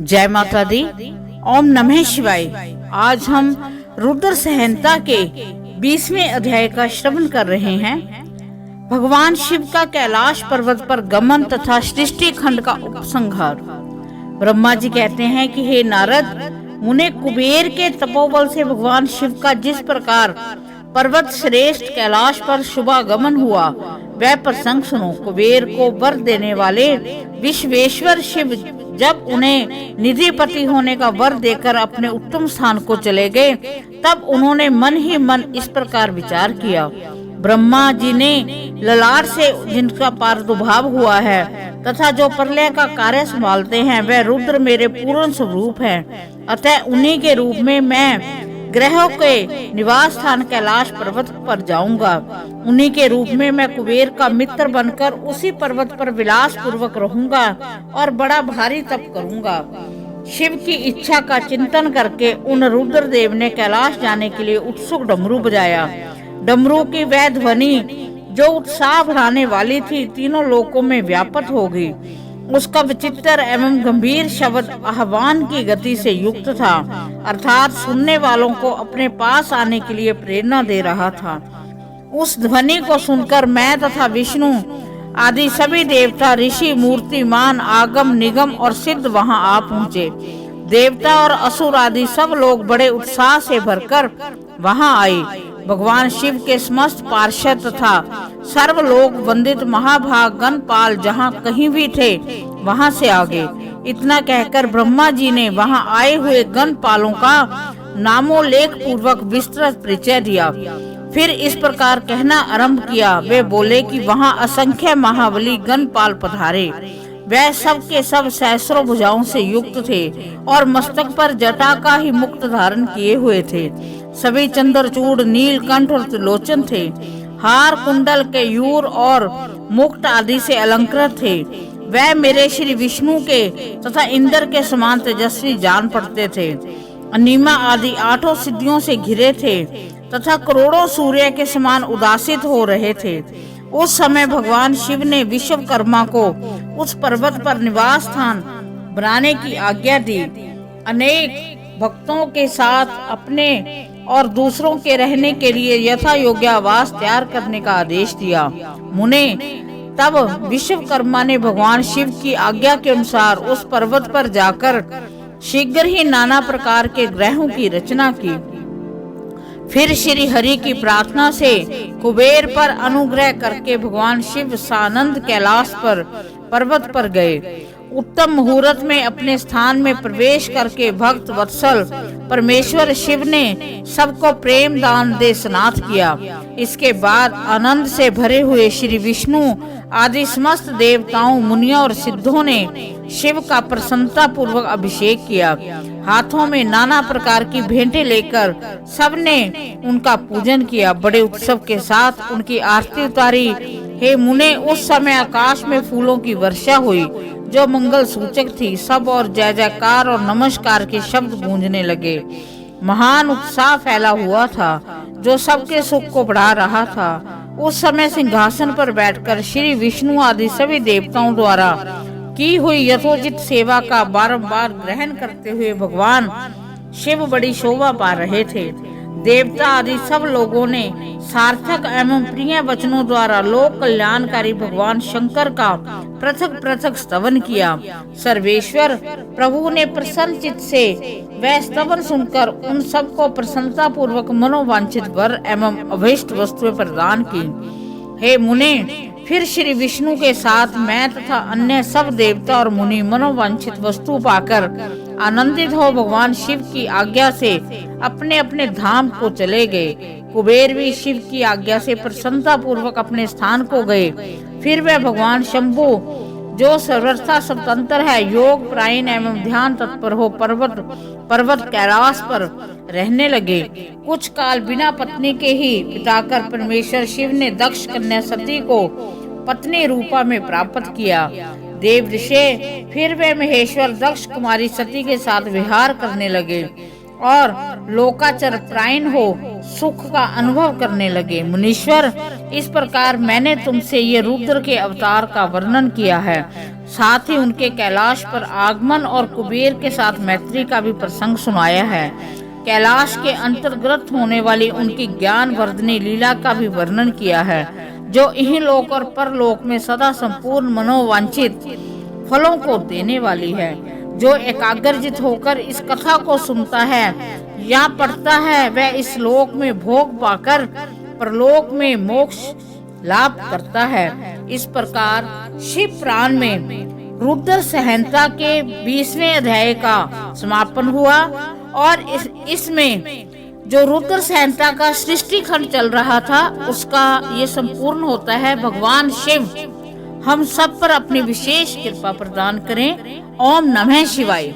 जय माता दी। ओम नमः शिवाय। आज हम रुद्र संहिता के 20वें अध्याय का श्रवण कर रहे हैं। भगवान शिव का कैलाश पर्वत पर गमन तथा सृष्टि खंड का उपसंहार। ब्रह्मा जी कहते हैं कि हे नारद, मुने कुबेर के तपोबल से भगवान शिव का जिस प्रकार पर्वत श्रेष्ठ कैलाश पर शुभागमन हुआ वह प्रसंग सुनो। कुबेर को वर देने वाले विश्वेश्वर शिव जब उन्हें निधिपति होने का वर देकर अपने उत्तम स्थान को चले गए, तब उन्होंने मन ही मन इस प्रकार विचार किया। ब्रह्मा जी ने ललाट से जिनका प्रादुर्भाव हुआ है तथा जो प्रलय का कार्य संभालते हैं वह रुद्र मेरे पूर्ण स्वरूप हैं, अतः उन्हीं के रूप में मैं ग्रहों के निवास स्थान कैलाश पर्वत पर जाऊंगा। उन्हीं के रूप में मैं कुबेर का मित्र बनकर उसी पर्वत पर विलास पूर्वक रहूंगा और बड़ा भारी तप करूंगा। शिव की इच्छा का चिंतन करके उन रुद्र देव ने कैलाश जाने के लिए उत्सुक डमरू बजाया। डमरू की वह ध्वनि जो उत्साह बढ़ाने वाली थी तीनों लोकों में व्याप्त हो गई। उसका विचित्र एवं गंभीर शब्द आह्वान की गति से युक्त था, अर्थात सुनने वालों को अपने पास आने के लिए प्रेरणा दे रहा था। उस ध्वनि को सुनकर मैं तथा विष्णु आदि सभी देवता, ऋषि, मूर्तिमान, आगम, निगम और सिद्ध वहां आ पहुँचे। देवता और असुर आदि सब लोग बड़े उत्साह से भरकर वहां आए। भगवान शिव के समस्त पार्षद तथा सर्वलोक वंदित महाभाग गणपाल जहाँ कहीं भी थे वहां से आ गए। इतना कहकर ब्रह्मा जी ने वहां आए हुए गणपालों का नामोल्लेख पूर्वक विस्तृत परिचय दिया। फिर इस प्रकार कहना आरंभ किया। वे बोले कि वहां असंख्य महाबली गणपाल पधारे। वह सब के सब सहस्रों भुजाओं से युक्त थे और मस्तक पर जटा का ही मुक्त धारण किए हुए थे। सभी चंद्रचूड़, नीलकंठ और त्रिलोचन थे। हार, कुंडल, केयूर और मुक्ट आदि से अलंकृत थे। वह मेरे श्री विष्णु के तथा इंद्र के समान तेजस्वी जान पड़ते थे। अनिमा आदि 8 सिद्धियों से घिरे थे तथा करोड़ों सूर्य के समान उदासित हो रहे थे। उस समय भगवान शिव ने विश्वकर्मा को उस पर्वत पर निवास स्थान बनाने की आज्ञा दी। अनेक भक्तों के साथ अपने और दूसरों के रहने के लिए यथा योग्य आवास तैयार करने का आदेश दिया। मुने तब विश्वकर्मा ने भगवान शिव की आज्ञा के अनुसार उस पर्वत पर जाकर शीघ्र ही नाना प्रकार के ग्रहों की रचना की। फिर श्री हरि की प्रार्थना से कुबेर पर अनुग्रह करके भगवान शिव सानंद कैलाश पर पर्वत पर गए। उत्तम मुहूर्त में अपने स्थान में प्रवेश करके भक्त वत्सल परमेश्वर शिव ने सबको प्रेम दान दे स्नात किया। इसके बाद आनंद से भरे हुए श्री विष्णु आदि समस्त देवताओं, मुनियों और सिद्धों ने शिव का प्रसन्नता पूर्वक अभिषेक किया। हाथों में नाना प्रकार की भेंटें लेकर सबने उनका पूजन किया। बड़े उत्सव के साथ उनकी आरती उतारी। हे मुने, उस समय आकाश में फूलों की वर्षा हुई जो मंगल सूचक थी। सब और जय जयकार और नमस्कार के शब्द गूंजने लगे। महान उत्साह फैला हुआ था जो सबके सुख को बढ़ा रहा था। उस समय सिंहासन पर बैठकर श्री विष्णु आदि सभी देवताओं द्वारा की हुई यथोचित सेवा का बारंबार ग्रहण करते हुए भगवान शिव बड़ी शोभा पा रहे थे। देवता आदि सब लोगों ने सार्थक एवं प्रिय वचनों द्वारा लोक कल्याणकारी भगवान शंकर का पृथक पृथक स्तवन किया। सर्वेश्वर प्रभु ने प्रसन्न चित्त से वह स्तवन सुनकर उन सबको प्रसन्नता पूर्वक मनोवांछित वर एवं अभीष्ट वस्तुएं प्रदान की। हे मुने, फिर श्री विष्णु के साथ मैं तथा अन्य सब देवता और मुनि मनोवांछित वस्तु पाकर आनंदित हो भगवान शिव की आज्ञा से अपने अपने धाम को चले गए। कुबेर भी शिव की आज्ञा से प्रसन्नता पूर्वक अपने स्थान को गए। फिर वह भगवान शंभु जो सर्वथा स्वतंत्र है, योग प्रायण एवं ध्यान तत्पर हो पर्वत कैलाश पर रहने लगे। कुछ काल बिना पत्नी के ही बिताकर परमेश्वर शिव ने दक्ष कन्या सती को पत्नी रूपा में प्राप्त किया। देव ऋषि फिर वे महेश्वर दक्ष कुमारी सती के साथ विहार करने लगे। और लोकाचर प्रायण हो सुख का अनुभव करने लगे। मुनीश्वर, इस प्रकार मैंने तुमसे ये रुद्र के अवतार का वर्णन किया है, साथ ही उनके कैलाश पर आगमन और कुबेर के साथ मैत्री का भी प्रसंग सुनाया है। कैलाश के अंतर्गत होने वाली उनकी ज्ञान वर्धनी लीला का भी वर्णन किया है, जो इन्हीं लोक और परलोक में सदा संपूर्ण मनोवांछित फलों को देने वाली है। जो एकाग्रजित होकर इस कथा को सुनता है या पढ़ता है, वह इस लोक में भोग पाकर परलोक में मोक्ष लाभ करता है। इस प्रकार शिव पुराण में रुद्र संहिता के 20वें अध्याय का समापन हुआ और इसमें जो रुद्र संहिता का सृष्टि खंड चल रहा था उसका ये संपूर्ण होता है। भगवान शिव हम सब पर अपनी विशेष कृपा प्रदान करें। ओम नमः शिवाय।